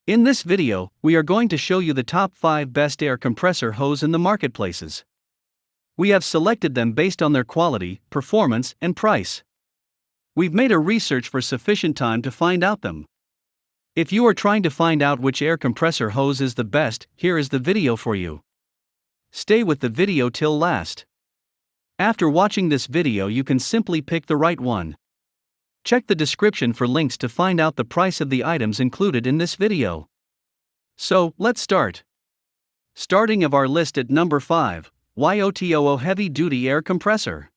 In this video, we are going to show you the top 5 best air compressor hose in the marketplaces. We have selected them based on their quality, performance, and price. We've made a research for sufficient time to find out them. If you are trying to find out which air compressor hose is the best, here is the video for you. Stay with the video till last. After watching this video, you can simply pick the right one. Check the description for links to find out the price of the items included in this video. So, let's start. Starting of our list at number 5, YOTOO Heavy Duty Air Compressor.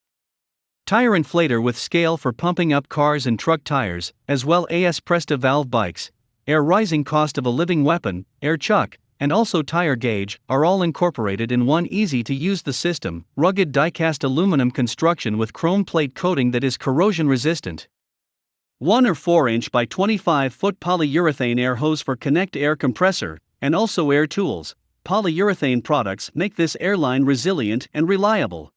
Tire inflator with scale for pumping up cars and truck tires, as well as Presta valve bikes, air rising cost of a living weapon, air chuck, and also tire gauge, are all incorporated in one easy-to-use the system, rugged die-cast aluminum construction with chrome plate coating that is corrosion resistant. 1 or 4 inch by 25 foot polyurethane air hose for Connect air compressor, and also air tools. Polyurethane products make this airline resilient and reliable.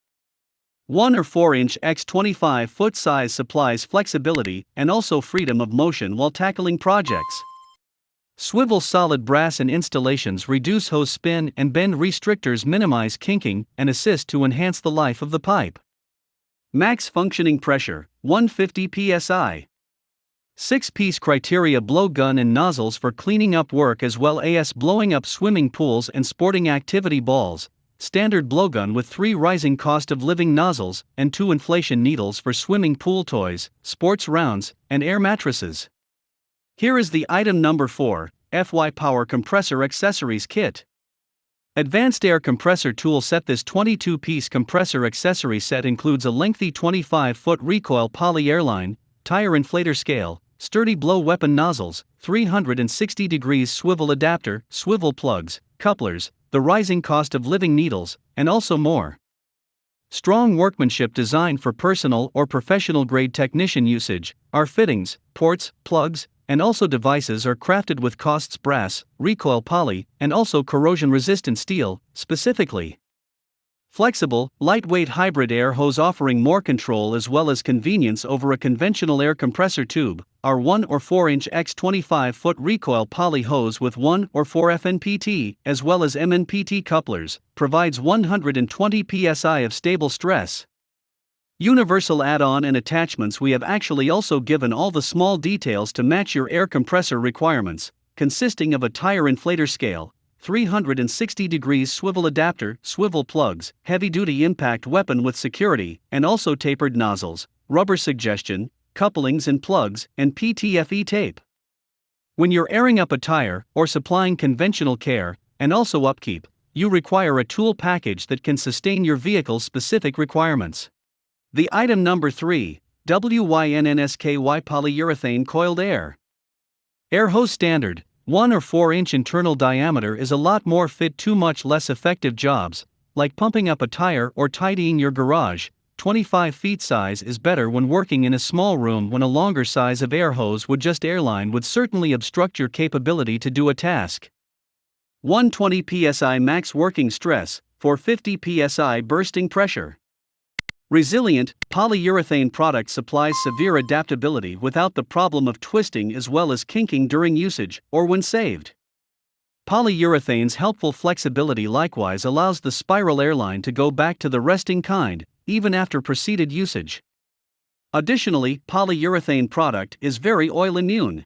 1 or 4 inch x 25 foot size supplies flexibility and also freedom of motion while tackling projects. Swivel solid brass and installations reduce hose spin and bend restrictors minimize kinking and assist to enhance the life of the pipe. Max functioning pressure, 150 psi. 6-piece criteria blowgun and nozzles for cleaning up work as well as blowing up swimming pools and sporting activity balls. Standard blowgun with 3 rising cost of living nozzles and 2 inflation needles for swimming pool toys, sports rounds, and air mattresses. Here is the item number 4, FYPower Compressor Accessories Kit. Advanced Air Compressor Tool Set. This 22-piece compressor accessory set includes a lengthy 25-foot Recoil poly airline, tire inflator scale, sturdy blow weapon nozzles, 360 degrees swivel adapter, swivel plugs, couplers, the rising cost of living needles, and also more. Strong workmanship designed for personal or professional grade technician usage. Our fittings, ports, plugs, and also devices are crafted with costs brass, recoil poly, and also corrosion resistant steel, specifically. Flexible, lightweight hybrid air hose offering more control as well as convenience over a conventional air compressor tube. Our 1 or 4 inch x 25 foot recoil poly hose with 1 or 4 FNPT as well as MNPT couplers provides 120 psi of stable stress. Universal add-on and attachments. We have actually also given all the small details to match your air compressor requirements, consisting of a tire inflator scale, 360 degrees swivel adapter, swivel plugs, heavy-duty impact weapon with security, and also tapered nozzles, rubber suggestion, couplings and plugs, and PTFE tape. When you're airing up a tire or supplying conventional care, and also upkeep, you require a tool package that can sustain your vehicle's specific requirements. The item number 3, WYNNSky Polyurethane Coiled Air Hose Standard. 1 or 4 inch internal diameter is a lot more fit to much less effective jobs, like pumping up a tire or tidying your garage. 25 feet size is better when working in a small room when a longer size of air hose would just airline would certainly obstruct your capability to do a task. 120 psi max working stress, 450 psi bursting pressure. Resilient, polyurethane product supplies severe adaptability without the problem of twisting as well as kinking during usage or when saved. Polyurethane's helpful flexibility likewise allows the spiral airline to go back to the resting kind, even after preceded usage. Additionally, polyurethane product is very oil immune.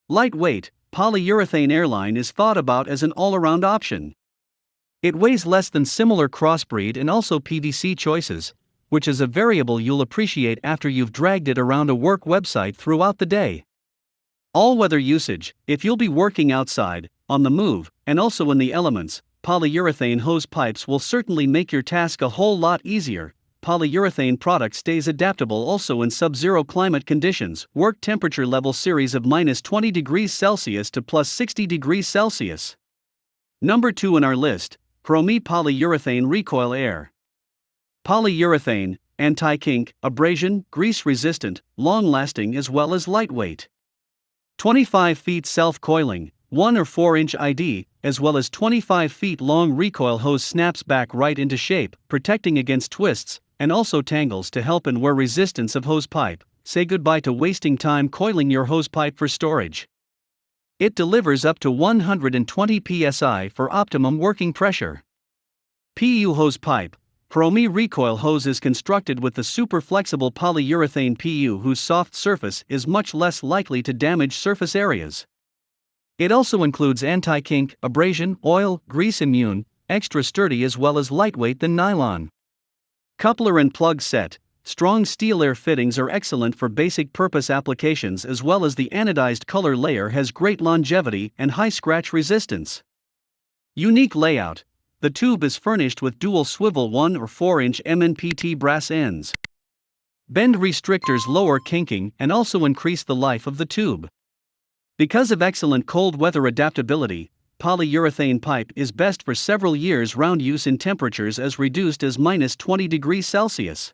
Lightweight, polyurethane airline is thought about as an all-around option. It weighs less than similar crossbreed and also PVC choices, which is a variable you'll appreciate after you've dragged it around a work website throughout the day. All-weather usage. If you'll be working outside, on the move, and also in the elements, polyurethane hose pipes will certainly make your task a whole lot easier. Polyurethane product stays adaptable also in sub-zero climate conditions. Work temperature level series of -20 degrees Celsius to +60 degrees Celsius. Number 2 in our list, Hromee Polyurethane Recoil Air. Polyurethane, anti-kink, abrasion, grease-resistant, long-lasting as well as lightweight. 25 feet self-coiling, 1 or 4 inch ID, as well as 25 feet long recoil hose snaps back right into shape, protecting against twists, and also tangles to help in wear resistance of hose pipe. Say goodbye to wasting time coiling your hose pipe for storage. It delivers up to 120 psi for optimum working pressure. PU hose pipe. Hromee Recoil hose is constructed with the super flexible polyurethane PU whose soft surface is much less likely to damage surface areas. It also includes anti-kink, abrasion, oil, grease immune, extra sturdy as well as lightweight than nylon. Coupler and plug set. Strong steel air fittings are excellent for basic purpose applications as well as the anodized color layer has great longevity and high scratch resistance. Unique layout. The tube is furnished with dual swivel 1 or 4-inch MNPT brass ends. Bend restrictors lower kinking and also increase the life of the tube. Because of excellent cold weather adaptability, polyurethane pipe is best for several years round use in temperatures as reduced as -20 degrees Celsius.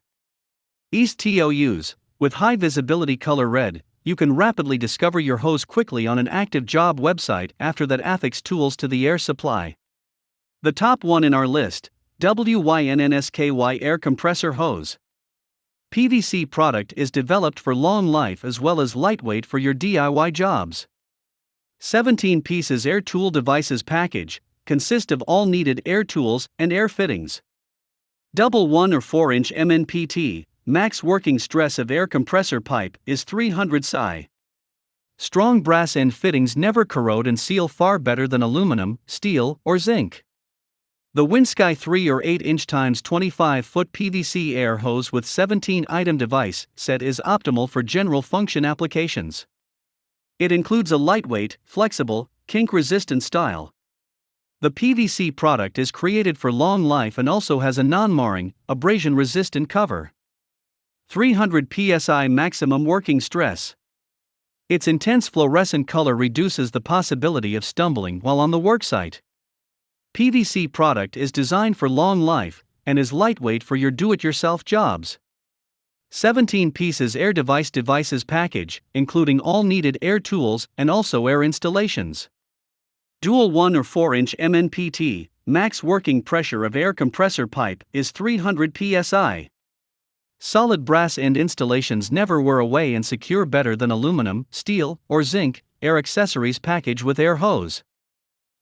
East TOUs. With high visibility color red, you can rapidly discover your hose quickly on an active job website after that affix tools to the air supply. The top one in our list, WYNNsky Air Compressor Hose. PVC product is developed for long life as well as lightweight for your DIY jobs. 17 pieces air tool devices package, consist of all needed air tools and air fittings. Double 1 or 4-inch MNPT, max working stress of air compressor pipe is 300 psi. Strong brass end fittings never corrode and seal far better than aluminum, steel, or zinc. The WYNNsky 3 or 8-inch x 25-foot PVC air hose with 17-item device set is optimal for general function applications. It includes a lightweight, flexible, kink-resistant style. The PVC product is created for long life and also has a non-marring, abrasion-resistant cover. 300 psi maximum working stress. Its intense fluorescent color reduces the possibility of stumbling while on the worksite. PVC product is designed for long life and is lightweight for your do-it-yourself jobs. 17 pieces air devices package, including all needed air tools and also air installations. Dual 1 or 4-inch MNPT, max working pressure of air compressor pipe is 300 psi. Solid brass end installations never wear away and secure better than aluminum, steel, or zinc. Air accessories package with air hose.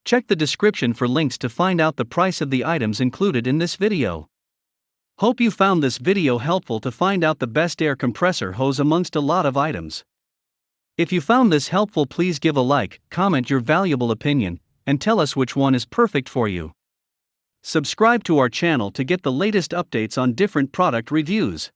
Check the description for links to find out the price of the items included in this video. Hope you found this video helpful to find out the best air compressor hose amongst a lot of items. If you found this helpful, please give a like, comment your valuable opinion, and tell us which one is perfect for you. Subscribe to our channel to get the latest updates on different product reviews.